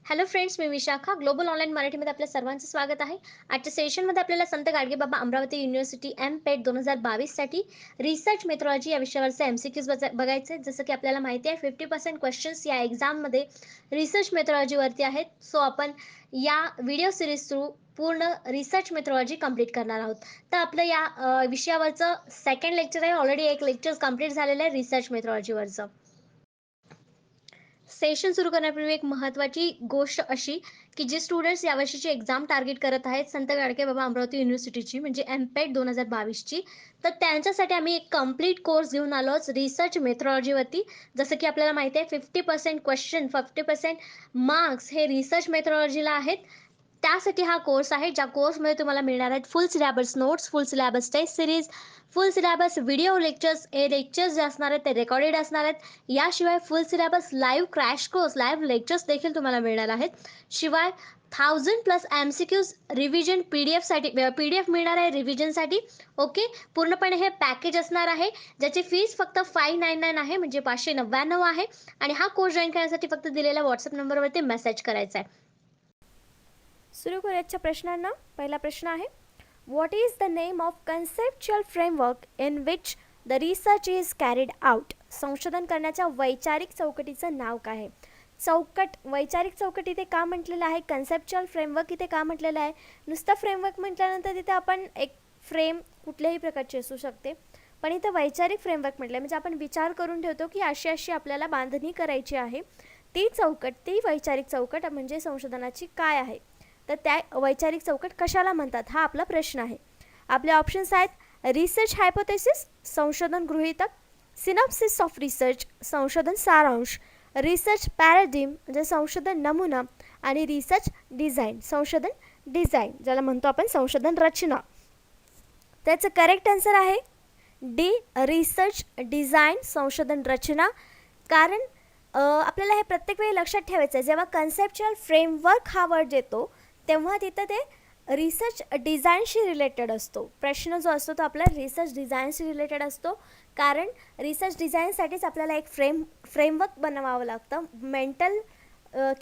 Hello friends, मी Vishakha. Global online मराठीमध्ये आपल्या सर्वांचं स्वागत आहे. आजच्या सेशनमध्ये आपल्याला संत गाडगेबाबा अमरावती युनिव्हर्सिटी एम.पेट 2022साठी रिसर्च मेथॉडॉलॉजी या विषयावरचे एम-सी-क्यूज बघायचे आहेत. जसं की आपल्याला माहिती आहे 50% क्वेश्चन्स या एक्झाममध्ये रिसर्च मेथॉडॉलॉजीवरती आहेत. सो आपण या व्हिडिओ सीरीज थ्रू पूर्ण रिसर्च मेथॉडॉलॉजी कंप्लीट करणार आहोत. तर आपलं या विषयावरचं सेकंड लेक्चर आहे. ऑलरेडी एक लेक्चर कंप्लीट झालेलं आहे रिसर्च मेथॉडॉलॉजीवरचं. सेशन सुरू करण्यापूर्वी एक महत्त्वाची गोष्ट अशी, की जे स्टुडंट्स यावर्षीची एक्झाम टार्गेट करत आहेत संत गाडगेबाबा अमरावती युनिव्हर्सिटीची म्हणजे एम-पेट 2022ची, तर त्यांच्यासाठी आम्ही एक कंप्लीट कोर्स घेऊन आलो आहोत रिसर्च मेथॉडॉलॉजीवरती. जसं की आपल्याला माहिती आहे 50% क्वेश्चन, 50% मार्क्स हे रिसर्च मेथॉडॉलॉजीला आहेत. त्यासाठी हा कोर्स आहे, ज्या कोर्समध्ये तुम्हाला मिळणार आहेत full syllabus notes, full syllabus test series, full syllabus video lectures. हे लेक्चर्स जे असणार आहेत ते रेकॉर्डेड असणार आहेत. याशिवाय full syllabus live crash course, live lectures देखील तुम्हाला मिळणार आहेत. शिवाय 1000+ एम-सी-क्यूज रिव्हिजन पी-डी-एफ मिळणार आहे रिव्हिजनसाठी. ओके. पूर्णपणे हे पॅकेज असणार आहे, ज्याची फीस फक्त 599 आहे, म्हणजे 599 आहे. आणि हा कोर्स जॉईन करण्यासाठी फक्त दिलेल्या व्हॉट्सअप नंबरवरती मेसेज करायचा आहे. सुरू करूयाच्या प्रश्नांना. पहिला प्रश्न आहे, what is the name of conceptual framework in which the research is carried out? संशोधन करण्याच्या वैचारिक चौकटीचं नाव काय आहे? वैचारिक चौकट इथे का म्हटलेलं आहे? कन्सेप्च्युअल फ्रेमवर्क इथे का म्हटलेलं आहे? नुसतं फ्रेमवर्क म्हटल्यानंतर तिथे आपण एक फ्रेम कुठल्याही प्रकारची असू शकते, पण इथं वैचारिक फ्रेमवर्क म्हटलं म्हणजे आपण विचार करून ठेवतो की अशी अशी आपल्याला बांधणी करायची आहे. ती वैचारिक चौकट म्हणजे संशोधनाची काय आहे? तर त्या वैचारिक चौकट कशाला म्हणतात हा आपला प्रश्न आहे. आपले ऑप्शन्स आहेत रिसर्च हायपोथेसिस संशोधन गृहीतक, सिनॉप्सिस ऑफ रिसर्च संशोधन सारांश, रिसर्च पॅराडिम म्हणजे संशोधन नमुना आणि रिसर्च डिझाईन संशोधन डिझाईन ज्याला म्हणतो आपण संशोधन रचना. त्याचं करेक्ट आन्सर आहे डी रिसर्च डिझाईन संशोधन रचना. कारण आपल्याला हे प्रत्येक वेळी लक्षात ठेवायचं आहे, जेव्हा कन्सेप्च्युअल फ्रेमवर्क हा वर्ड येतो तेव्हा तिथं ते रिसर्च डिझाईनशी रिलेटेड असतो. प्रश्न जो असतो तो आपला रिसर्च डिझाईनशी रिलेटेड असतो, कारण रिसर्च डिझाईनसाठीच आपल्याला एक फ्रेमवर्क बनवावं लागतं. मेंटल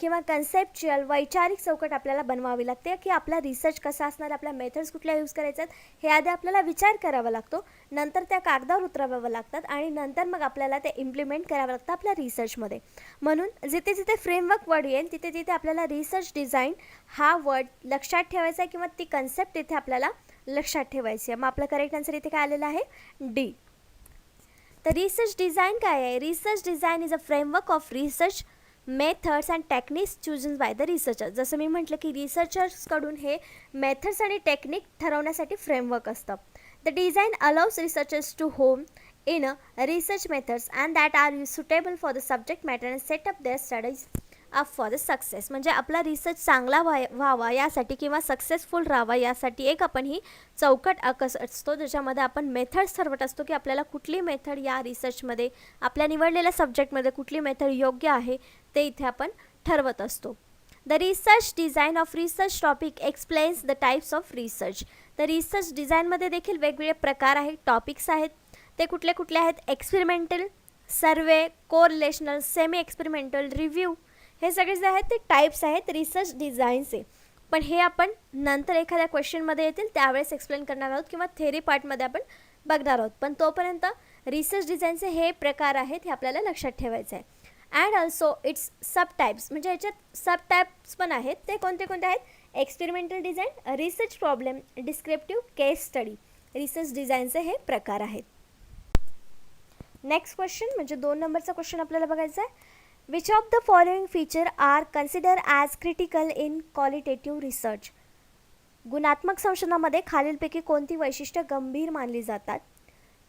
किंवा कन्सेप्च्युअल वैचारिक चौकट आपल्याला बनवावी लागते की आपला रिसर्च कसा असणार, आपल्या मेथड्स कुठल्या यूज करायच्यात हे आधी आपल्याला विचार करावा लागतो. नंतर त्या कागदावर उतरवावं लागतात आणि नंतर मग आपल्याला ते इम्प्लिमेंट करावं लागतं आपल्या रिसर्चमध्ये. म्हणून जिथे जिथे फ्रेमवर्क वर्ड येईल तिथे तिथे आपल्याला रिसर्च डिझाईन हा वर्ड लक्षात ठेवायचा आहे किंवा ती कन्सेप्ट इथे आपल्याला लक्षात ठेवायची आहे. मग आपलं करेक्ट आन्सर इथे काय आलेलं आहे डी. तर रिसर्च डिझाईन काय आहे? Research design is a framework of research methods and techniques chosen by the researcher. जसं मी म्हटलं की रिसर्चर्सकडून हे मेथड्स आणि टेक्निक ठरवण्यासाठी फ्रेमवर्क असतं. The design allows researchers to home in research methods and that are suitable for the subject matter and set up their studies up for the success. म्हणजे आपला research चांगला व्हावा यासाठी किंवा सक्सेसफुल राहावा यासाठी एक आपण ही चौकट असतो, ज्याच्यामध्ये आपण मेथड्स ठरवत असतो की आपल्याला कुठली मेथड या रिसर्चमध्ये आपल्या निवडलेल्या सब्जेक्टमध्ये कुठली मेथड योग्य आहे ते इथे आपण ठरवत असतो. The research design of research topic explains the types of research. तर रिसर्च डिझाईनमध्ये देखील वेगवेगळे प्रकार आहेत, टॉपिक्स आहेत. ते कुठले कुठले आहेत? एक्सपेरिमेंटल, सर्वे, कोरिलेशनल, सेमी एक्सपेरिमेंटल, रिव्ह्यू, हे सगळे जे आहेत ते टाईप्स आहेत रिसर्च डिझाईनचे. पण हे आपण नंतर एखाद्या क्वेश्चनमध्ये येतील त्यावेळेस एक्सप्लेन करणार आहोत किंवा थेरी पार्टमध्ये आपण बघणार आहोत. पण तोपर्यंत रिसर्च डिझाईनचे हे प्रकार आहेत हे आपल्याला लक्षात ठेवायचं आहे. And also it's sub types म्हणजे याच्यात सब टाईप्स पण आहेत. ते कोणते कोणते आहेत? Experimental design, research problem, descriptive, case study. Research डिझाईनचे हे प्रकार आहेत. नेक्स्ट क्वेश्चन म्हणजे 2 नंबरचा क्वेश्चन आपल्याला बघायचा आहे. Which of the following feature are consider as critical in qualitative research? गुणात्मक संशोधनामध्ये खालीलपैकी कोणती वैशिष्ट्य गंभीर मानली जातात?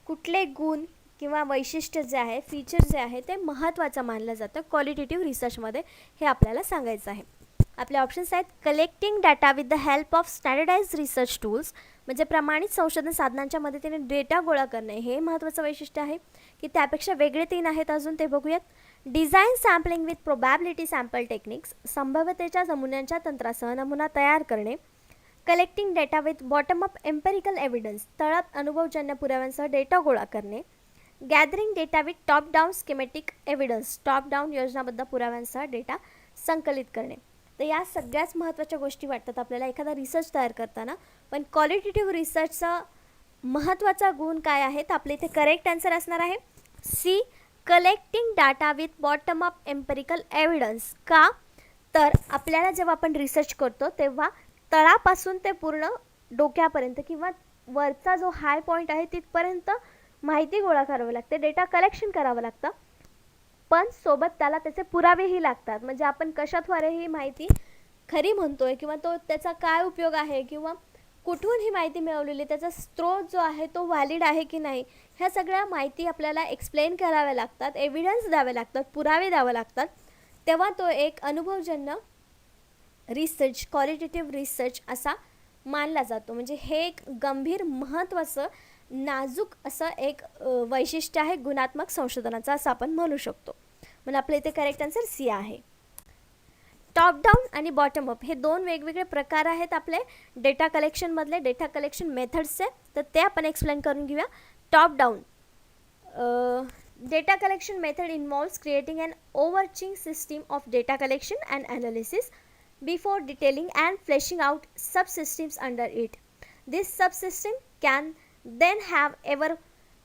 कुठले गुण किंवा वैशिष्ट्य जे आहे, फीचर जे आहे ते महत्त्वाचं मानलं जातं क्वालिटेटिव्ह रिसर्चमध्ये, हे आपल्याला सांगायचं आहे. आपले ऑप्शन्स आहेत collecting data with the help of standardise research tools म्हणजे प्रमाणित संशोधन साधनांच्या मदतीने डेटा गोळा करणे हे महत्त्वाचं वैशिष्ट्य आहे, की त्यापेक्षा वेगळे 3 आहेत अजून ते बघूयात. Design sampling with probability sample techniques संभाव्यतेच्या नमुन्यांच्या तंत्रासह नमुना तयार करणे. Collecting data with bottom up empirical evidence तळात अनुभवजन्य पुराव्यांसह डेटा गोळा करणे. Gathering data with top down schematic evidence top down योजनाबद्ध पुराव्यांसह डेटा संकलित करणे. तर या सगळ्याच महत्त्वाच्या गोष्टी वाटतात आपल्याला एखादा रिसर्च तयार करताना. पण क्वालिटेटिव्ह रिसर्चचा महत्त्वाचा गुण काय आहे, तर आपल्या इथे करेक्ट आन्सर असणार आहे C, collecting data with bottom up empirical evidence. का, तर आपल्याला जेव्हा आपण रिसर्च करतो तेव्हा तळापासून ते पूर्ण डोक्यापर्यंत किंवा वरचा जो हाय पॉईंट आहे तिथपर्यंत माहिती गोळा करावी लागते, डेटा कलेक्शन करावं लागतं. पण सोबत त्याला त्याचे पुरावेही लागतात. म्हणजे आपण कशाद्वारे ही माहिती खरी म्हणतोय किंवा तो त्याचा काय उपयोग आहे किंवा कुठून ही माहिती मिळवलेली, त्याचा स्रोत जो आहे तो व्हॅलिड आहे की नाही, ह्या सगळ्या माहिती आपल्याला एक्सप्लेन कराव्या लागतात, एव्हिडन्स द्यावे लागतात, पुरावे द्यावे लागतात. तेव्हा तो एक अनुभवजन्य रिसर्च, क्वालिटेटिव्ह रिसर्च असा मानला जातो. म्हणजे हे एक गंभीर महत्त्वाचं नाजूक असं एक वैशिष्ट्य आहे गुणात्मक संशोधनाचं, असं आपण म्हणू शकतो. म्हणजे आपल्या इथे करेक्ट आन्सर सी आहे. टॉप डाऊन आणि बॉटम अप हे दोन वेगवेगळे प्रकार आहेत आपले डेटा कलेक्शनमधले, डेटा कलेक्शन मेथड्सचे. तर ते आपण एक्सप्लेन करून घेऊया. Top down data collection method involves creating an overarching system of data collection and analysis before detailing and fleshing out subsystems under it. This subsystem can then have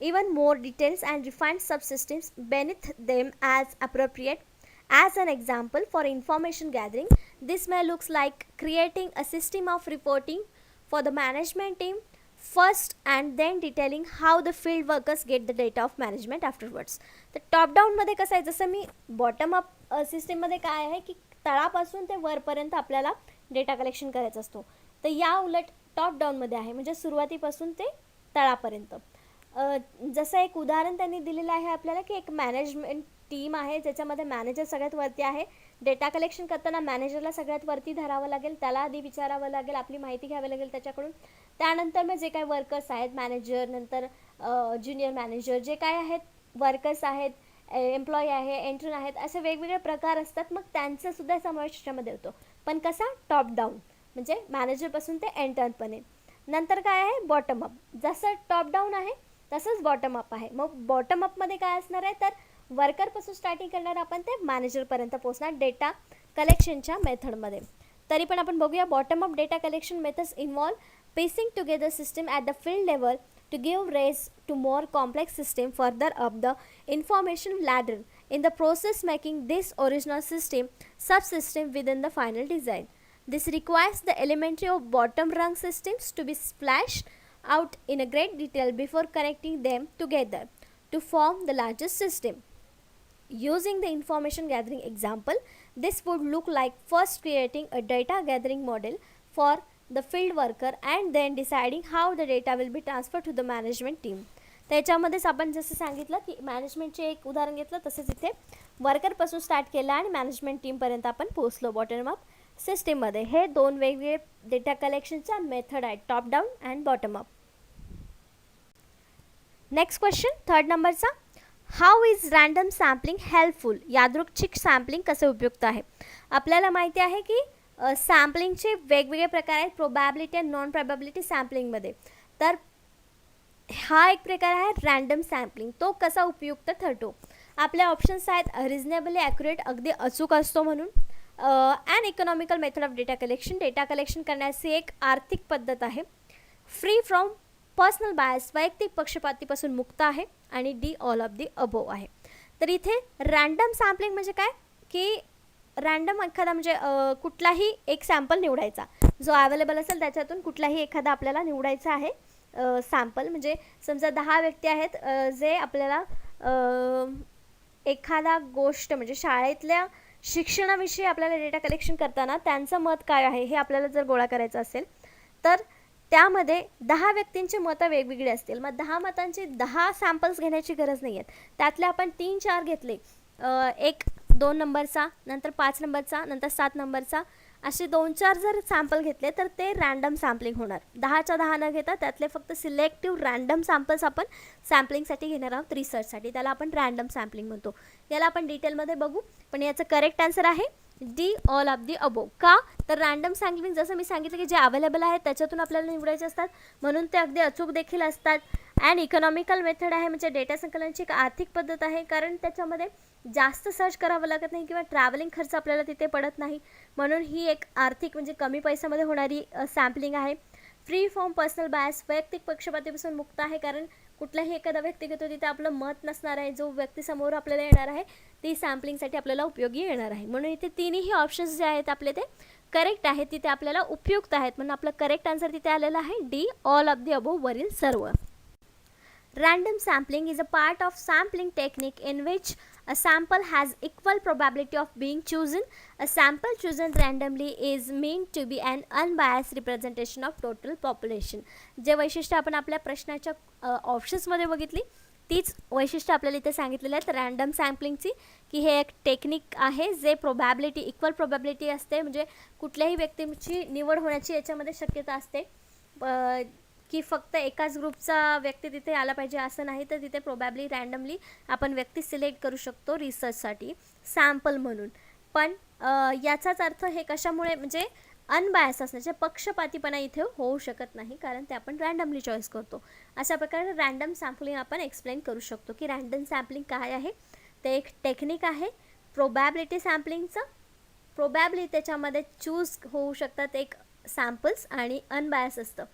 even more details and refined subsystems beneath them as appropriate. As an example, for information gathering, this may look like creating a system of reporting for the management team first and then detailing how the field workers get the data of management afterwards. तर top डाऊनमध्ये कसं आहे, जसं मी bottom up सिस्टीममध्ये काय आहे की तळापासून ते वरपर्यंत आपल्याला डेटा कलेक्शन करायचा असतो. तर या उलट टॉप डाऊनमध्ये आहे, म्हणजे सुरुवातीपासून ते तळापर्यंत. जसं एक उदाहरण त्यांनी दिलेलं आहे आपल्याला की एक मॅनेजमेंट टीम आहे ज्याच्यामध्ये मॅनेजर सगळ्यात वरती आहे. डेटा कलेक्शन करताना मॅनेजरला सगळ्यात वरती धरावं लागेल, त्याला आधी विचारावं लागेल, आपली माहिती घ्यावी लागेल त्याच्याकडून. त्यानंतर मग जे काही वर्कर्स आहेत, मॅनेजर, नंतर ज्युनियर मॅनेजर, जे काय आहेत, वर्कर्स आहेत, एम्प्लॉई आहे, एंट्रन आहेत, असे वेगवेगळे प्रकार असतात. मग त्यांचासुद्धा समावेश त्याच्यामध्ये होतो. पण कसा, टॉप डाऊन, म्हणजे मॅनेजरपासून ते एंटर्नपर्यंत. नंतर काय आहे, बॉटम अप. जसं टॉप डाऊन आहे तसंच बॉटम अप आहे. मग बॉटम अपमध्ये काय असणार आहे, तर वर्करपासून स्टार्टिंग करणार आपण ते मॅनेजरपर्यंत पोहोचणार डेटा कलेक्शनच्या मेथडमध्ये. तरी पण आपण बघूया. Bottom up data collection methods involve piecing together system at the field level to give rise to more complex system further up the information ladder, in the process making this original system subsystem within the final design. This requires the elementary of bottom rung systems to be splashed out in a great detail before connecting them together to form the largest system. Using the information gathering example, this would look like first creating a data gathering model for the field worker and then deciding how the data will be transferred to the management team. त्याच्यामध्येच आपण जसं सांगितलं की मॅनेजमेंटचे एक उदाहरण घेतलं, तसेच इथे वर्करपासून स्टार्ट केलं आणि मॅनेजमेंट टीमपर्यंत आपण पोहोचलो बॉटम अप सिस्टीममध्ये. हे दोन वेगवेगळे डेटा कलेक्शनच्या मेथड आहेत, top down and bottom up. Next question, third नंबरचा, how is random sampling helpful. यादृच्छिक सॅम्पलिंग कसे उपयुक्त आहे. आपल्याला माहिती आहे की सॅम्पलिंगचे वेगवेगळे प्रकार आहेत प्रोबॅबिलिटी आणि नॉन प्रोबॅबिलिटी सॅम्पलिंगमध्ये. तर हा एक प्रकार आहे रँडम सॅम्पलिंग. तो कसा उपयुक्त ठरतो. आपल्या ऑप्शन्स आहेत रिजनेबली ॲक्युरेट, अगदी अचूक असतो म्हणून, and economical method of data collection, data collection करण्याची एक आर्थिक पद्धत आहे, फ्री फ्रॉम पर्सनल बायस, वैयक्तिक पक्षपातीपासून मुक्त आहे, आणि D all of the above आहे. तर इथे रँडम सॅम्पलिंग म्हणजे काय की रँडम एखादा म्हणजे कुठलाही एक सॅम्पल निवडायचा, जो अवेलेबल असेल त्याच्यातून कुठलाही एखादा आपल्याला निवडायचा आहे सॅम्पल. म्हणजे समजा 10 व्यक्ती आहेत जे आपल्याला एखादा गोष्ट म्हणजे शाळेतल्या शिक्षणाविषयी आपल्याला डेटा कलेक्शन करताना त्यांचं मत काय आहे हे आपल्याला जर गोळा करायचं असेल तर त्यामध्ये 10 व्यक्तींची मतं वेगवेगळी असतील. मग 10 मतांची 10 सॅम्पल्स घेण्याची गरज नाही आहे. त्यातले आपण 3-4 घेतले, एक 2 नंबरचा, नंतर 5 नंबरचा, नंतर 7 नंबरचा, असे 2-4 जर सॅम्पल घेतले तर ते रँडम सॅम्पलिंग होणार. 10च्या 10 न घेता त्यातले फक्त सिलेक्टिव्ह रँडम सॅम्पल्स आपण सॅम्पलिंगसाठी घेणार आहोत रिसर्चसाठी. त्याला आपण रँडम सॅम्पलिंग म्हणतो. याला आपण डिटेलमध्ये बघू. पण याचं करेक्ट आन्सर आहे डी ऑल ऑफ दी अबो. का तर रॅन्डम सॅम्पलिंग जसं मी सांगितलं की जे अवेलेबल आहे त्याच्यातून आपल्याला निवडायचे असतात, म्हणून ते अगदी अचूक देखील असतात. अँड इकॉनॉमिकल मेथड आहे, म्हणजे डेटा संकलनाची एक आर्थिक पद्धत आहे, कारण त्याच्यामध्ये जास्त सर्च करावं लागत नाही किंवा ट्रॅव्हलिंग खर्च आपल्याला तिथे पडत नाही, म्हणून ही एक आर्थिक म्हणजे कमी पैशामध्ये होणारी सॅम्पलिंग आहे. फ्री फ्रॉम पर्सनल बायस, वैयक्तिक पक्षपातीपासून मुक्त आहे, कारण कुठलाही एखादा व्यक्ती घेतो तिथे आपलं मत नसणार आहे, जो व्यक्ती समोर आपल्याला येणार आहे ती सॅम्पलिंगसाठी आपल्याला उपयोगी येणार आहे. म्हणून इथे तिन्ही ऑप्शन्स जे आहेत आपले ते करेक्ट आहेत, तिथे आपल्याला उपयुक्त आहेत, म्हणून आपलं करेक्ट आन्सर तिथे आलेला आहे D all of the above वरील सर्व. Random sampling is a part of sampling technique in which a sample has equal probability of being chosen. A sample chosen randomly is meant to be an unbiased representation of total population. जे वैशिष्ट्य आपण आपल्या प्रश्नाच्या ऑप्शन्समध्ये बघितली तीच वैशिष्ट्य आपल्याला इथे सांगितलेलं आहेत रॅन्डम सॅम्पलिंगची, की हे एक टेक्निक आहे जे प्रोबॅबिलिटी इक्वल प्रोबॅबिलिटी असते, म्हणजे कुठल्याही व्यक्तीची निवड होण्याची याच्यामध्ये शक्यता असते, की फक्त एकाच ग्रुपचा व्यक्ती तिथे आला पाहिजे असं नाही, तर तिथे प्रोबॅबली रॅन्डमली आपण व्यक्ती सिलेक्ट करू शकतो रिसर्चसाठी सॅम्पल म्हणून. पण याचाच अर्थ हे कशामुळे म्हणजे अनबायस असण्याचे पक्षपातीपणा इथे होऊ शकत नाही, कारण ते आपण रॅन्डमली चॉईस करतो. अशा प्रकारे रॅन्डम सॅम्पलिंग आपण एक्सप्लेन करू शकतो की रॅन्डम सॅम्पलिंग काय आहे. ते एक टेक्निक आहे प्रोबॅबिलिटी सॅम्पलिंगचं. प्रोबॅबली त्याच्यामध्ये चूज होऊ शकतात एक सॅम्पल्स आणि अनबायस असतं.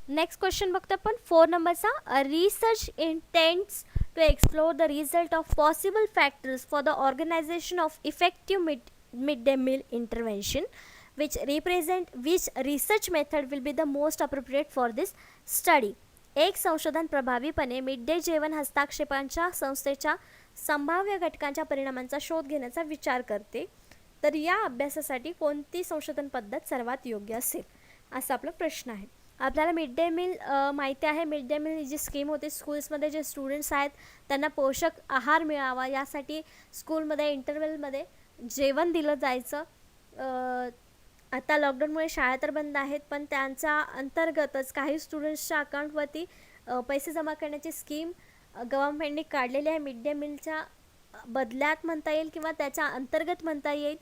नेक्स्ट क्वेश्चन बघतो आपण 4 नंबरचा. A research intents to explore the result of possible factors for the organisation of effective midday meal intervention which research method will be the most appropriate for this study. एक संशोधन प्रभावीपणे mid day जेवण हस्तक्षेपांच्या संस्थेच्या संभाव्य घटकांच्या परिणामांचा शोध घेण्याचा विचार करते, तर या अभ्यासासाठी कोणती संशोधन पद्धत सर्वात योग्य असेल असा आपला प्रश्न आहे. आपल्याला मिड डे मील माहिती आहे. मिड डे मील जी स्कीम होती स्कूल्समध्ये जे स्टुडंट्स आहेत त्यांना पोषक आहार मिळावा यासाठी स्कूलमध्ये इंटरव्हलमध्ये जेवण दिलं जायचं. आता लॉकडाऊनमुळे शाळा तर बंद आहेत, पण त्यांच्या अंतर्गतच काही स्टुडंट्सच्या अकाउंटवरती पैसे जमा करण्याची स्कीम गव्हर्नमेंटने काढलेली आहे. मिड डे मीलच्या बदल्यात म्हणता येईल किंवा त्याच्या अंतर्गत म्हणता येईल.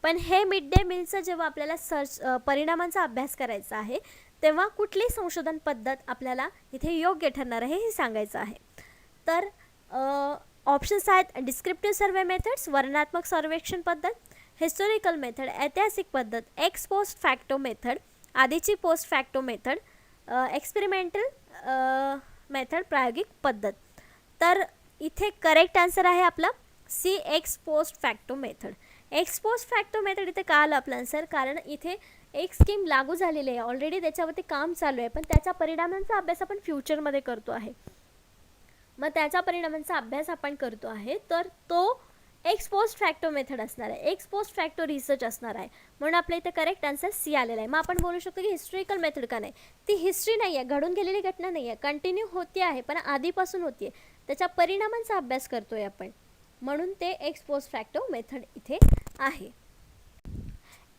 पण हे मिड डे मीलचं जेव्हा आपल्याला परिणामांचा अभ्यास करायचा आहे तेव्हा कुठली संशोधन पद्धत आपल्याला इथे योग्य ठरणार आहे हे सांगायचं आहे. तर ऑप्शन्स आहेत डिस्क्रिप्टिव्ह सर्वे मेथड्स, वर्णनात्मक सर्वेक्षण पद्धत, हिस्टोरिकल मेथड, ऐतिहासिक पद्धत, एक्स पोस्ट फॅक्टो मेथड, आधीची post facto method, experimental method, प्रायोगिक पद्धत. तर इथे करेक्ट आन्सर आहे आपला C ex post facto method. Ex post facto method इथे का आलं आपलं आन्सर, कारण इथे एक स्कीम लागू झालेली आहे ऑलरेडी, त्याच्यावरती काम चालू आहे, पण त्याच्या परिणामांचा अभ्यास आपण फ्युचरमध्ये करतो आहे. मग त्याच्या परिणामांचा अभ्यास आपण करतो आहे, तर तो एक्स पोस्ट फॅक्टो मेथड असणार आहे, एक्स पोस्ट फॅक्टो रिसर्च असणार आहे. म्हणून आपल्या इथे करेक्ट आन्सर सी आलेला आहे. मग आपण बोलू शकतो की हिस्टॉरिकल मेथड का नाही, ती हिस्ट्री नाही आहे, घडून गेलेली घटना नाही आहे, कंटिन्यू होती आहे पण आधीपासून होती आहे, त्याच्या परिणामांचा अभ्यास करतोय आपण, म्हणून ते एक्स पोस्ट फॅक्टो मेथड इथे आहे.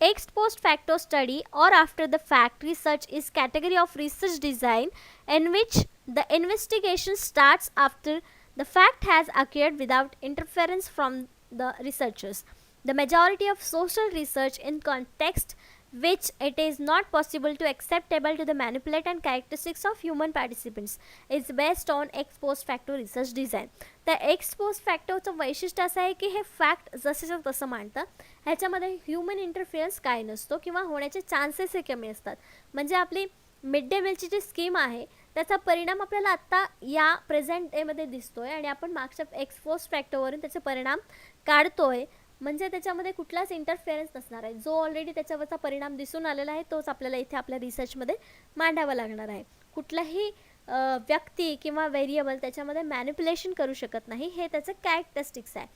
Ex post facto study or after the fact research is category of research design in which the investigation starts after the fact has occurred without interference from the researchers. The majority of social research in context which it is not possible to acceptable to the manipulate and characteristics of human participants is based on ex post facto research design. त्या x post फॅक्टोचं वैशिष्ट्य असं आहे की हे fact जसेच्या तसं मांडतं, ह्याच्यामध्ये human interference काय नसतो किंवा होण्याचे चान्सेस हे कमी असतात. म्हणजे आपली मिड डे मीलची जी स्कीम आहे त्याचा परिणाम आपल्याला आत्ता या प्रेझेंट डेमध्ये दिसतोय आणि आपण मागच्या एक्स पोस्ट फॅक्टोवरून त्याचे परिणाम काढतोय, म्हणजे त्याच्यामध्ये कुठलाच इंटरफेरन्स नसणार आहे. जो ऑलरेडी त्याच्यावरचा परिणाम दिसून आलेला आहे तोच आपल्याला इथे आपल्या रिसर्चमध्ये मांडावा लागणार आहे. कुठलाही व्यक्ती किंवा व्हेरिएबल त्याच्यामध्ये मॅनिप्युलेशन करू शकत नाही, हे त्याचं कॅरेक्टरिस्टिक्स आहे.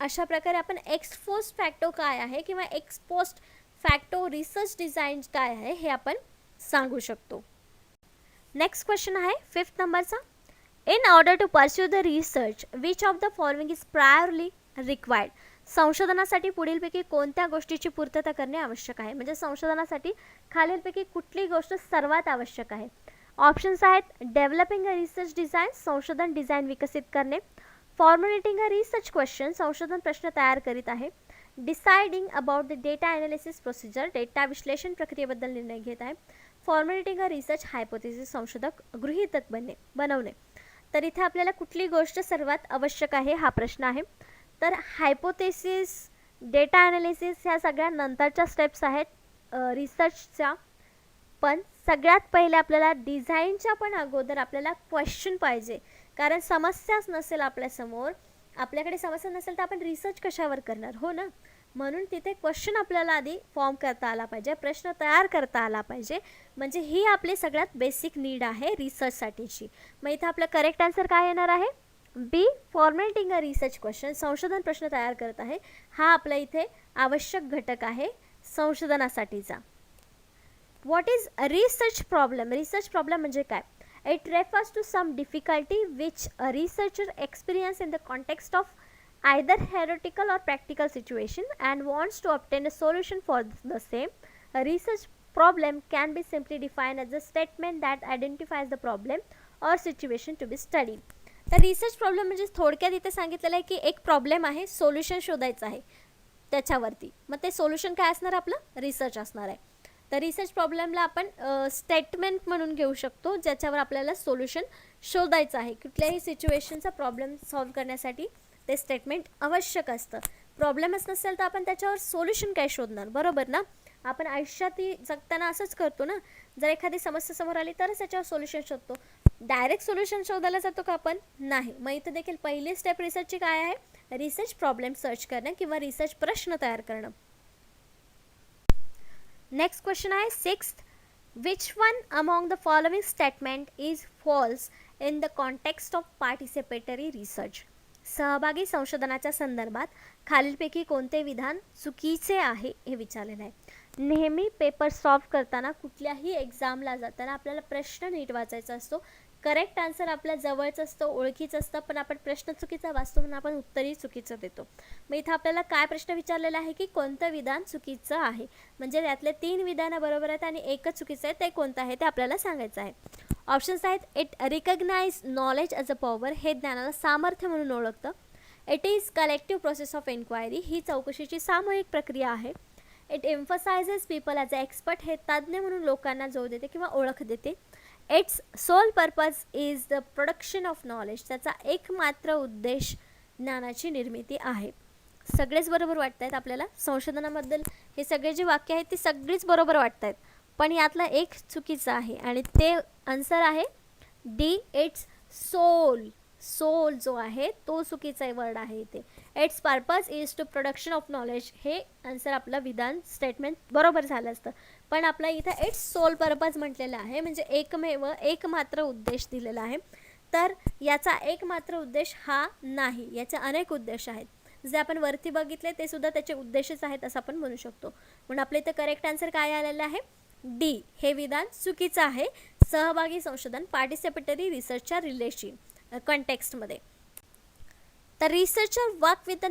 अशा प्रकारे आपण एक्स पोस्ट फॅक्टो काय आहे किंवा x post facto research design काय आहे हे आपण सांगू शकतो. नेक्स्ट क्वेश्चन आहे 5th नंबरचा. In order to pursue the research which of the following is priorly required. संशोधनासाठी पुढीलपैकी कोणत्या गोष्टीची पूर्तता करणे आवश्यक आहे, म्हणजे संशोधनासाठी खालीलपैकी कुठली गोष्ट सर्वात आवश्यक आहे. ऑप्शन्स आहेत डेव्हलपिंग अ रिसर्च डिझाईन, संशोधन डिझाईन विकसित करणे, फॉर्म्युलेटिंग अ रिसर्च क्वेश्चन, संशोधन प्रश्न तयार करीत आहे. Deciding about the data analysis procedure, data विश्लेषण प्रक्रियेबद्दल निर्णय घेत आहे. फॉर्म्युलेटिंग अ रिसर्च हायपोथेसिस, संशोधक गृहीतक बनवणे. तर इथे आपल्याला कुठली गोष्ट सर्वात आवश्यक आहे हा प्रश्न आहे. तर हायपोथेसिस, डेटा ॲनालिसिस ह्या सगळ्या नंतरच्या स्टेप्स आहेत रिसर्चच्या. पण सगळ्यात पहिले आपल्याला डिझाईनच्या पण अगोदर आपल्याला क्वेश्चन पाहिजे, कारण समस्याच नसेल आपल्यासमोर, आपल्याकडे समस्या नसेल तर आपण रिसर्च कशावर करणार, हो ना. म्हणून तिथे क्वेश्चन आपल्याला आधी फॉर्म करता आला पाहिजे, प्रश्न तयार करता आला पाहिजे. म्हणजे ही आपली सगळ्यात बेसिक नीड आहे रिसर्चसाठीची. मग इथे आपलं करेक्ट आन्सर काय येणार आहे? बी, फॉर्मॅटिंग अ रिसर्च क्वेश्चन, संशोधन प्रश्न तयार करत आहे. हा आपला इथे आवश्यक घटक आहे संशोधनासाठीचा. What is research problem? Research problem म्हणजे काय? It refers to some difficulty which a researcher experience in the context of either theoretical or practical situation and wants to obtain a solution for the same. A research problem can be simply defined as a statement that identifies the problem or situation to be studied. तर research problem म्हणजे थोडक्यात इथे सांगितलेलं आहे की एक problem आहे, solution शोधायचं आहे त्याच्यावरती. मग ते सोल्युशन काय असणार? आपलं रिसर्च असणार आहे. तर रिसर्च प्रॉब्लेमला आपण स्टेटमेंट म्हणून घेऊ शकतो, ज्याच्यावर आपल्याला सोल्युशन शोधायचं आहे. कुठल्याही सिच्युएशनचा प्रॉब्लेम सॉल्व्ह करण्यासाठी ते स्टेटमेंट आवश्यक असतं. प्रॉब्लेमच नसेल तर आपण त्याच्यावर सोल्युशन काय शोधणार, बरोबर ना. आपण आयुष्यात जगताना असंच करतो ना. जर एखादी समस्या समोर आली तरच त्याच्यावर सोल्युशन शोधतो. डायरेक्ट सोल्युशन शोधायला जातो का आपण? नाही. मग इथं देखील पहिली स्टेप रिसर्चची काय आहे? रिसर्च प्रॉब्लेम सर्च करणं किंवा रिसर्च प्रश्न तयार करणं. नेक्स्ट क्वेश्चन आहे 6th. Which one among the following statement is falls in the context of participatory research? सहभागी संशोधनाच्या संदर्भात खालीलपैकी कोणते विधान चुकीचे आहे हे विचारलेलं आहे. नेहमी पेपर सॉल्व्ह करताना, कुठल्याही एक्झामला जाताना आपल्याला प्रश्न नीट वाचायचा असतो. करेक्ट आन्सर आपल्या जवळच असतं, ओळखीचं असतं, पण आपण प्रश्न चुकीचा वाचतो म्हणून आपण उत्तरही चुकीचं देतो. मग इथं आपल्याला काय प्रश्न विचारलेला आहे की कोणतं विधान चुकीचं आहे. म्हणजे त्यातले 3 विधानं बरोबर आहेत आणि एकच चुकीचं आहे, ते कोणतं आहे ते आपल्याला सांगायचं आहे. ऑप्शन्स आहेत. It recognize knowledge as a power, हे ज्ञानाला सामर्थ्य म्हणून ओळखतं. It is collective process of enquiry, ही चौकशीची सामूहिक प्रक्रिया आहे. It emphasizes people as a expert, हे तज्ज्ञ म्हणून लोकांना जोड देते किंवा ओळख देते. Its sole purpose is the production of knowledge, त्याचा एकमात्र उद्देश ज्ञानाची निर्मिती आहे. सगळेच बरोबर वाटत आहेत आपल्याला संशोधनाबद्दल. हे सगळे जे वाक्य आहेत ती सगळीच बरोबर वाटत आहेत, पण यातला एक चुकीचं आहे आणि ते आन्सर आहे डी, इट्स सोल. सोल जो आहे तो चुकीचा वर्ड आहे इथे. Its purpose is to production of knowledge, हे आन्सर आपलं विधान स्टेटमेंट बरोबर झालं असतं, पण आपला इथं इट्स सोल पर्पज म्हटलेलं आहे, म्हणजे एकमात्र उद्देश दिलेला आहे. तर याचा एकमात्र उद्देश हा नाही, याचे अनेक उद्देश आहेत. जे आपण वरती बघितले ते सुद्धा त्याचे उद्देशच आहेत असं आपण म्हणू शकतो. म्हणून आपल्या इथं करेक्ट आन्सर काय आलेलं आहे? डी, हे विधान चुकीचं आहे. सहभागी संशोधन, पार्टिसिपेटरी रिसर्चच्या रिलेशन कॉन्टेक्स्टमध्ये. The researcher work with the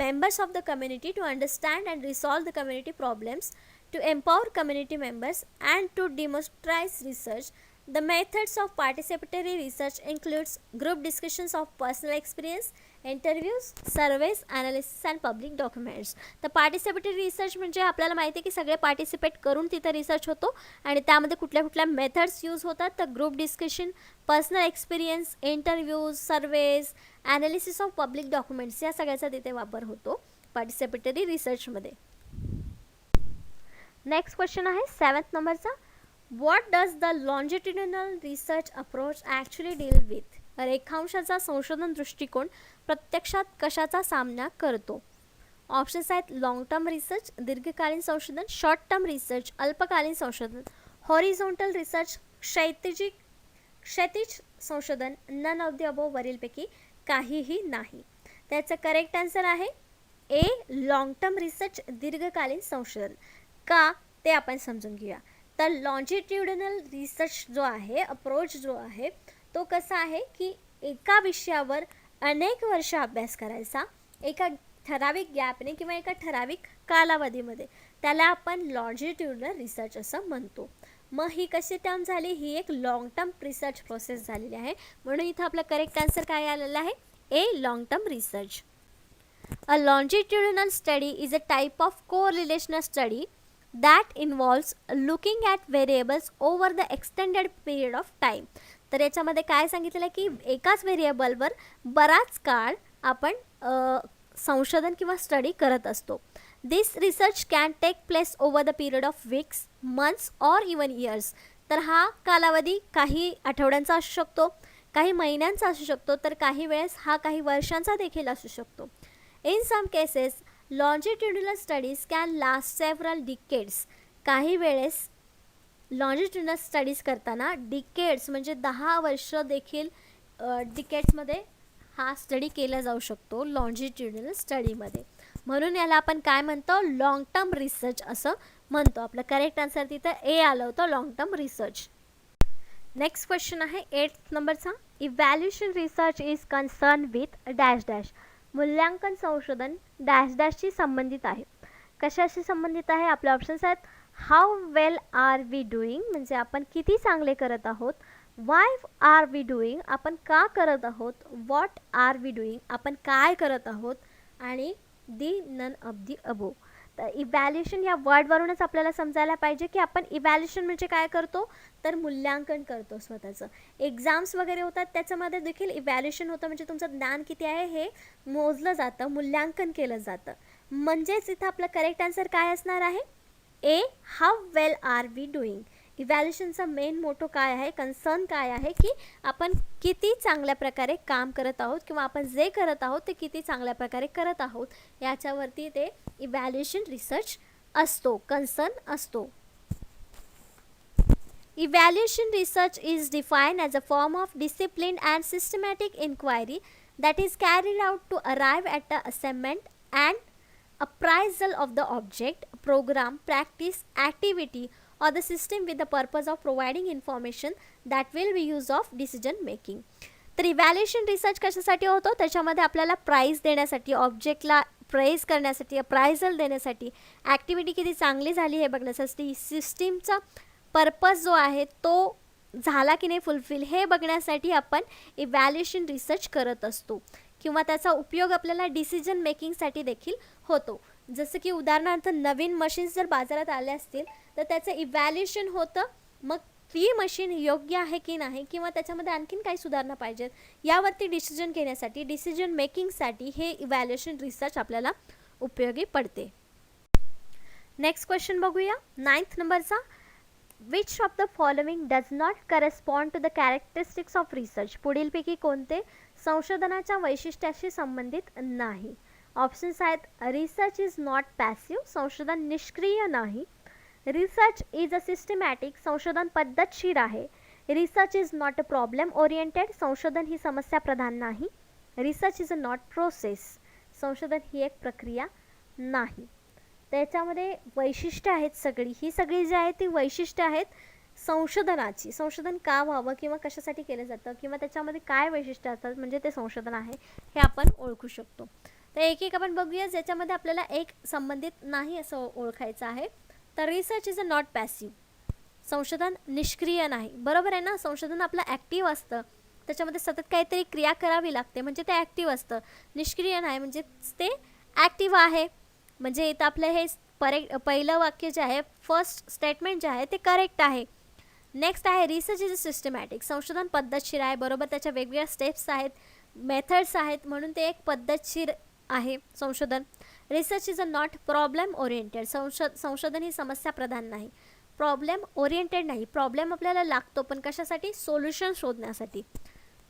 members of the community to understand and resolve the community problems, to empower community members and to democratize research. The methods of participatory research includes group discussions of personal experience, interviews, surveys, analysis and public documents. तर participatory research म्हणजे आपल्याला माहिती आहे की सगळे participate करून तिथं research होतो आणि त्यामध्ये कुठल्या कुठल्या मेथड्स यूज होतात. तर group discussion, personal experience, interviews, surveys, analysis of public documents, या सगळ्याचा तिथे वापर होतो पार्टिसिपेटरी रिसर्चमध्ये. नेक्स्ट क्वेश्चन आहे 7th नंबरचा. What does the longitudinal research approach actually deal with? रेखांशाचा संशोधन दृष्टिकोन प्रत्यक्षात कशाचा सामना करतो? ऑप्शन्स आहेत. लॉंग टर्म रिसर्च, दीर्घकालीन संशोधन, शॉर्ट टर्म रिसर्च, अल्पकालीन संशोधन, हॉरिझॉन्टल रिसर्च, क्षैतिज संशोधन, नन ऑफ द अबोव, वरीलपैकी काहीही नाही. त्याचं करेक्ट आन्सर आहे ए, लॉंग टर्म रिसर्च, दीर्घकालीन संशोधन. का ते आपण समजून घेऊया. तर लॉन्जिट्युडिनल रिसर्च जो आहे, अप्रोच जो आहे, तो कसा आहे की एका विषयावर अनेक वर्ष अभ्यास करायचा एका ठराविक गॅपने किंवा एका ठराविक कालावधीमध्ये, त्याला आपण लॉन्जिट्युडिनल रिसर्च असं म्हणतो. मग ही कशी टर्म झाली? ही एक लॉंग टर्म रिसर्च प्रोसेस झालेली आहे. म्हणून इथं आपलं करेक्ट आन्सर काय आलेलं आहे? A. Long term research. A longitudinal study is a type of correlational study that involves looking at variables over the extended period of time. तर याच्यामध्ये काय सांगितलेलं आहे की एकाच व्हेरिएबलवर बराच काळ आपण संशोधन किंवा स्टडी करत असतो. This research can take place over the period of weeks, months or even years. तर हा कालावधी काही आठवड्यांचा असू शकतो, काही महिन्यांचा असू शकतो, तर काही वेळेस हा काही वर्षांचा देखील असू शकतो. In some cases, longitudinal studies can last several decades. काही वेळेस लॉन्जिट्युडनल स्टडीज करताना डिकेड्स म्हणजे 10 वर्ष देखील डिकेड्समध्ये हा स्टडी केला जाऊ शकतो लॉन्जिट्युडनल स्टडीमध्ये. म्हणून याला आपण काय म्हणतो, लॉंग टर्म रिसर्च असं म्हणतो. आपलं करेक्ट आन्सर तिथं ए आलं होतं, long term research. Next question आहे 8th नंबरचा. Evaluation research is concern with dash dash. मूल्यांकन संशोधन डॅश डॅशशी संबंधित आहे. कशाशी संबंधित आहे? आपले ऑप्शन्स आहेत. How well are we doing म्हणजे आपण किती चांगले करत आहोत. वाय आर वी डुईंग आपण का करत आहोत. व्हॉट आर वी डुईंग आपण काय करत आहोत. आणि दी नन ऑफ दी अबो. तर इव्हॅल्युएशन या वर्डवरूनच आपल्याला समजायला पाहिजे की आपण इव्हॅल्युएशन म्हणजे काय करतो, तर मूल्यांकन करतो स्वतःचं. एक्झाम्स वगैरे होतात त्याच्यामध्ये देखील इव्हॅल्युएशन होतं, म्हणजे तुमचं ज्ञान किती आहे हे मोजलं जातं, मूल्यांकन केलं जातं. म्हणजेच इथं आपलं करेक्ट आन्सर काय असणार आहे, A. How well are we doing. इव्हॅल्युएशनचा मेन मोटो काय आहे, कन्सर्न काय आहे की आपण किती चांगल्या प्रकारे काम करत आहोत किंवा आपण जे करत आहोत ते किती चांगल्या प्रकारे करत आहोत याच्यावरती ते इव्हॅल्युएशन रिसर्च असतो, कन्सर्न असतो. Evaluation research is defined as a form of disciplined and systematic inquiry that is carried out to arrive at the assessment and appraisal of the object, program, practice, activity or the system with the purpose of providing information that will be used of decision making. तर evaluation research कशासाठी होतो, त्याच्यामध्ये आपल्याला price देण्यासाठी, ऑब्जेक्टला praise करण्यासाठी, appraisal देण्यासाठी, activity किती चांगली झाली हे बघण्यासाठी, सिस्टीमचा पर्पज जो आहे तो झाला की नाही फुलफिल हे बघण्यासाठी आपण इव्हॅल्युएशन रिसर्च करत असतो. किंवा त्याचा उपयोग आपल्याला डिसिजन मेकिंगसाठी देखील होतो. जसं की उदाहरणार्थ नवीन मशीन्स जर बाजारात आले असतील तर त्याचं इव्हॅल्युएशन होतं, मग ती मशीन योग्य आहे की नाही किंवा त्याच्यामध्ये आणखीन काही सुधारणा पाहिजेत यावरती डिसिजन घेण्यासाठी, डिसिजन मेकिंगसाठी हे इव्हॅल्युएशन रिसर्च आपल्याला उपयोगी पडते. नेक्स्ट क्वेश्चन बघूया 9th नंबरचा. Which of the following does not correspond to the characteristics of research? पुढीलपैकी कोणते संशोधनाच्या वैशिष्ट्याशी संबंधित नाही. ऑप्शन्स आहेत. रिसर्च इज नॉट पॅसिव्ह, संशोधन निष्क्रिय नाही. रिसर्च इज अ सिस्टमॅटिक, संशोधन पद्धतशीर आहे. Research is not a problem oriented, संशोधन ही समस्या प्रधान नाही. Research is a not process, संशोधन ही एक प्रक्रिया नाही. त्याच्यामध्ये वैशिष्ट्य आहेत सगळी, ही सगळी जी आहेत ती वैशिष्ट्य आहेत संशोधनाची. संशोधन का व्हावं किंवा कशासाठी केलं जातं किंवा त्याच्यामध्ये काय वैशिष्ट्य असतात म्हणजे ते संशोधन आहे हे आपण ओळखू शकतो. तर एक एक आपण बघूया ज्याच्यामध्ये आपल्याला एक संबंधित नाही असं ओळखायचं आहे. तर research is a not passive, संशोधन निष्क्रिय नाही. बरोबर आहे ना, संशोधन आपलं ॲक्टिव्ह असतं, त्याच्यामध्ये सतत काहीतरी क्रिया करावी लागते म्हणजे ते ॲक्टिव्ह असतं. निष्क्रिय नाही म्हणजे ते ॲक्टिव्ह आहे. म्हणजे इथं आपलं हे पहिलं वाक्य जे आहे, फर्स्ट स्टेटमेंट जे आहे ते करेक्ट आहे. नेक्स्ट आहे रिसर्च इज अ सिस्टमॅटिक, संशोधन पद्धतशीर आहे. बरोबर, त्याच्या वेगवेगळ्या स्टेप्स आहेत, मेथड्स आहेत म्हणून ते एक पद्धतशीर आहे संशोधन. Research is a not problem oriented, संशोधन ही समस्या प्रधान नाही, प्रॉब्लेम ओरिएंटेड नाही. प्रॉब्लेम आपल्याला लागतो पण कशासाठी, सोल्युशन शोधण्यासाठी.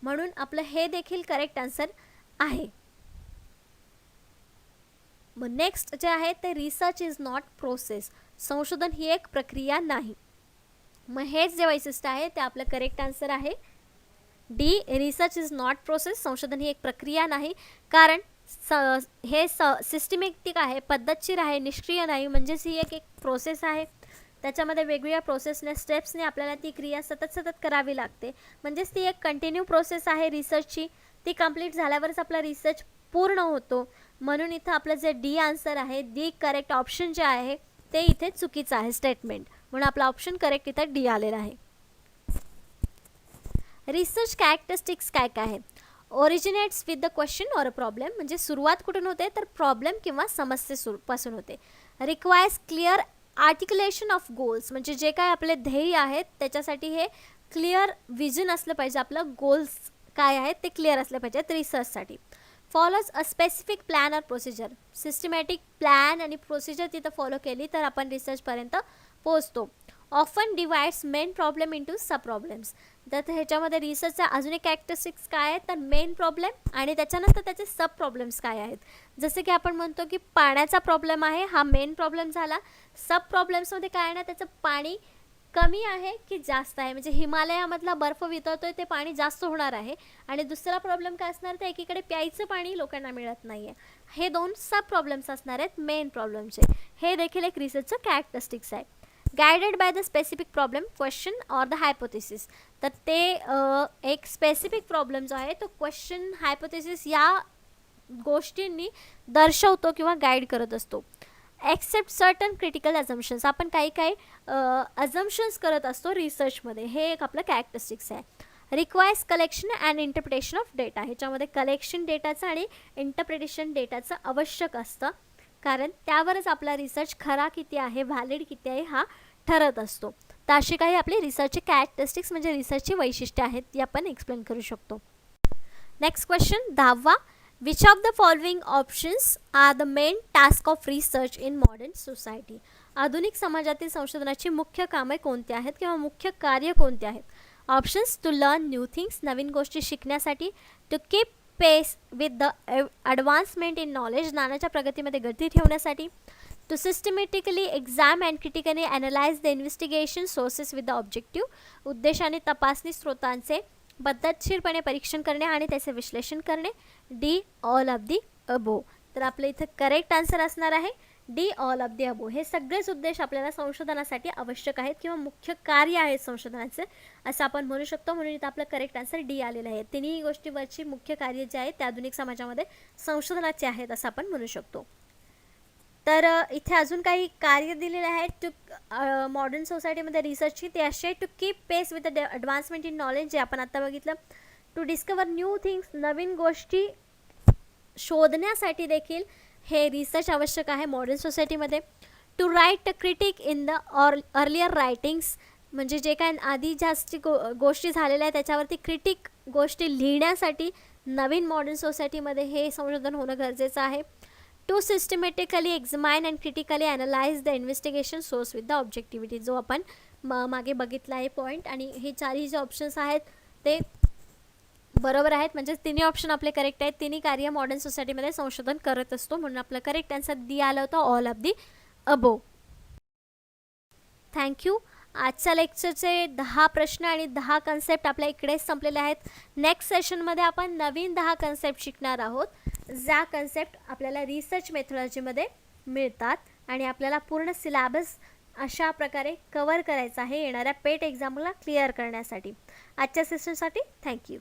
म्हणून आपलं हे देखील करेक्ट आन्सर आहे. मग नेक्स्ट जे आहे ते रिसर्च इज नॉट प्रोसेस, संशोधन ही एक प्रक्रिया नाही. मग हेच जे वैशिष्ट्य आहे ते आपलं करेक्ट आन्सर आहे D. Research is not process, संशोधन ही एक प्रक्रिया नाही. कारण हे सिस्टमॅटिक आहे, पद्धतशीर आहे, निष्क्रिय नाही. म्हणजेच ही एक प्रोसेस आहे, त्याच्यामध्ये वेगवेगळ्या प्रोसेसने स्टेप्सने आपल्याला ती क्रिया सतत करावी लागते. म्हणजेच ती एक कंटिन्यू प्रोसेस आहे रिसर्चची. ती कंप्लीट झाल्यावरच आपला रिसर्च पूर्ण होतो. म्हणून इथं आपलं जे डी आन्सर आहे, डी करेक्ट ऑप्शन जे आहे ते इथे चुकीचं आहे स्टेटमेंट, म्हणून आपला ऑप्शन करेक्ट इथं डी आलेला आहे. रिसर्च कॅरेक्टरिस्टिक्स काय काय आहेत. Originates with the question or a problem, म्हणजे सुरुवात कुठून होते तर प्रॉब्लेम किंवा समस्येपासून होते. रिक्वायर्स क्लिअर आर्टिक्युलेशन ऑफ गोल्स, म्हणजे जे काय आपले ध्येय आहेत त्याच्यासाठी हे क्लिअर विजन असलं पाहिजे, आपलं गोल्स काय आहेत ते क्लिअर असले पाहिजेत रिसर्चसाठी. Follows a specific plan or procedure, systematic plan आणि प्रोसिजर तिथं फॉलो केली तर आपण रिसर्चपर्यंत पोहोचतो. Often divides main problem into sub problems, तर ह्याच्यामध्ये रिसर्चचा अजून एक कॅरेक्टरिस्टिक्स काय आहेत तर मेन प्रॉब्लेम आणि त्याच्यानंतर त्याचे सब प्रॉब्लेम्स काय आहेत. जसे की आपण म्हणतो की पाण्याचा प्रॉब्लेम आहे, हा मेन प्रॉब्लेम झाला. सब प्रॉब्लेम्समध्ये काय आहे ना, त्याचं पाणी कमी आहे की जास्त आहे, म्हणजे हिमालयामधला बर्फ वितळतोय ते पाणी जास्त होणार आहे. आणि दुसरा प्रॉब्लेम काय असणार तर एकीकडे प्यायचं पाणी लोकांना मिळत नाही आहे. हे दोन सब प्रॉब्लेम्स असणार आहेत मेन प्रॉब्लेमचे. हे देखील एक रिसर्चचं कॅरेक्टरिस्टिक्स आहे. Guided by the specific problem, question or the hypothesis, तर ते एक स्पेसिफिक प्रॉब्लेम जो आहे तो क्वेश्चन, हायपोथेसिस या गोष्टींनी दर्शवतो किंवा गाईड करत असतो. एक्सेप्ट सर्टन क्रिटिकल अझम्पशन्स, आपण काही काही अझम्पशन्स करत असतो रिसर्चमध्ये, हे एक आपलं कॅरेक्टरिस्टिक्स आहे. Requires collection and interpretation of data, ह्याच्यामध्ये कलेक्शन डेटाचं आणि इंटरप्रिटेशन डेटाचं आवश्यक असतं, कारण त्यावरच आपला रिसर्च खरा किती आहे, व्हॅलिड किती आहे हा ठरत असतो. तर अशी काही आपली रिसर्चचे कॅरेक्टरिस्टिक्स म्हणजे रिसर्चची वैशिष्ट्ये आहेत ती आपण एक्सप्लेन करू शकतो. नेक्स्ट क्वेश्चन 10वा. Which of the following options are the main task of research in modern society, आधुनिक समाजातील संशोधनाची मुख्य कामे कोणती आहेत किंवा मुख्य कार्य कोणते आहेत. Options: to learn new things, नवीन गोष्टी शिकण्यासाठी. To keep pace with the advancement in knowledge, ज्ञानाच्या प्रगतीमध्ये गती ठेवण्यासाठी. To systematically exam and critically analyse the investigation sources with the objective, उद्देशाने तपासणी स्रोतांचे पद्धतशीरपणे परीक्षण करणे आणि त्याचे विश्लेषण करणे. डी ऑल ऑफ दी अबो, तर आपलं इथं करेक्ट आन्सर असणार आहे डी ऑल ऑफ दी अबो. हे सगळेच उद्देश आपल्याला संशोधनासाठी आवश्यक आहेत किंवा मुख्य कार्य आहेत संशोधनाचे असं आपण म्हणू शकतो, म्हणून इथं आपलं करेक्ट आन्सर डी आलेलं आहे. तिन्ही गोष्टीवरची मुख्य कार्य जे आहेत ते आधुनिक समाजामध्ये संशोधनाचे आहेत असं आपण म्हणू शकतो. तर इथे अजून काही कार्य दिलेले आहेत टू मॉडर्न सोसायटीमध्ये रिसर्चची, ते असे: to keep pace with the advancement in knowledge, जे आपण आत्ता बघितलं. टू डिस्कवर न्यू थिंग्स, नवीन गोष्टी शोधण्यासाठी देखील हे रिसर्च आवश्यक आहे मॉडर्न सोसायटीमध्ये. To write critique in the earlier writings, म्हणजे जे काय आधी जास्त गोष्टी झालेल्या आहेत त्याच्यावरती क्रिटिक गोष्टी लिहिण्यासाठी नवीन मॉडर्न सोसायटीमध्ये हे संशोधन होणं गरजेचं आहे. To systematically examine and critically analyse the investigation source with the objectivity, जो आपण मागे बघितला आहे पॉईंट. आणि हे चारही जे ऑप्शन्स आहेत ते बरोबर आहेत, म्हणजे तिन्ही ऑप्शन आपले करेक्ट आहेत. तिन्ही कार्य मॉडर्न सोसायटीमध्ये संशोधन करत असतो, म्हणून आपलं करेक्ट आन्सर दी आलं होतं all of the above. Thank you. आजच्या लेक्चरचे 10 प्रश्न आणि 10 कन्सेप्ट आपल्या इकडेच संपलेले आहेत. नेक्स्ट सेशनमध्ये आपण नवीन 10 कन्सेप्ट शिकणार आहोत, ज्या कन्सेप्ट आपल्याला रिसर्च मेथॉलॉजीमध्ये मिळतात आणि आपल्याला पूर्ण सिलॅबस अशा प्रकारे कवर करायचा आहे येणाऱ्या पेट एक्झामला क्लिअर करण्यासाठी. आजच्या सेशनसाठी थँक्यू.